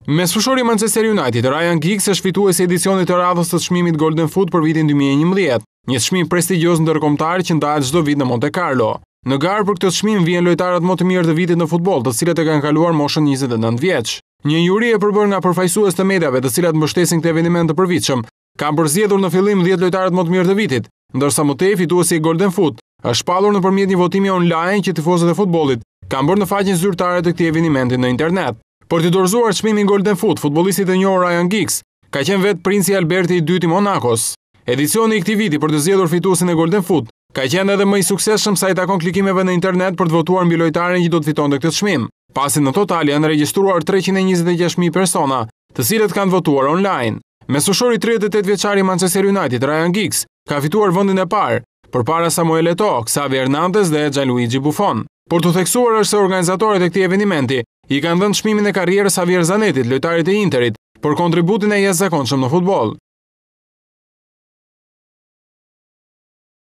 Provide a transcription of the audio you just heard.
Me sfushori Manchester United, Ryan Giggs është fituesi i edicionit të radhës të çmimit Golden Foot për vitin 2011, një çmim prestigjioz ndërkombëtar që ndahet çdo vit në Monte Carlo. Në garë për këtë çmim vijnë lojtarët më të mirë të vitit në futboll, të cilët e kanë kaluar moshën 29 vjeç. Një juri e përbërë nga përfaqësues të mediave, të cilat mbështesin këtë eveniment të përvitshëm, kanë përzgjedhur në fillim 10 lojtarët më të mirë të vitit, ndërsa më tej fituesi i Golden Foot është shpallur nëpërmjet një votimi online që tifozët e futbollit kanë bërë në faqen zyrtare të këtij eventi në internet. Për të dorëzuar çmimin Golden Foot, futbollisti i njohur Ryan Giggs ka qenë vetë princi Alberti i dytë i Monakos. Edicioni i këtij viti për të zgjedhur fituesin e Golden Foot ka qenë edhe më i suksesshëm sa i takon klikimeve në internet për të votuar mbi lojtarin që do të fitonte këtë çmim, pasi në total janë regjistruar 326.000 persona, të cilët kanë votuar online. Mesfushori 38 vjeçari i Manchester United, Ryan Giggs, ka fituar vendin e parë, përpara Samuel Eto'o, Xavi Hernandez dhe Gianluigi Buffon. Por të theksuar është se organizatorët e këtij eventi i kanë dhënë çmimin e karrierës Javier Zanetit, lojtarit e Interit, për kontributin e jashtëzakonshëm në futboll.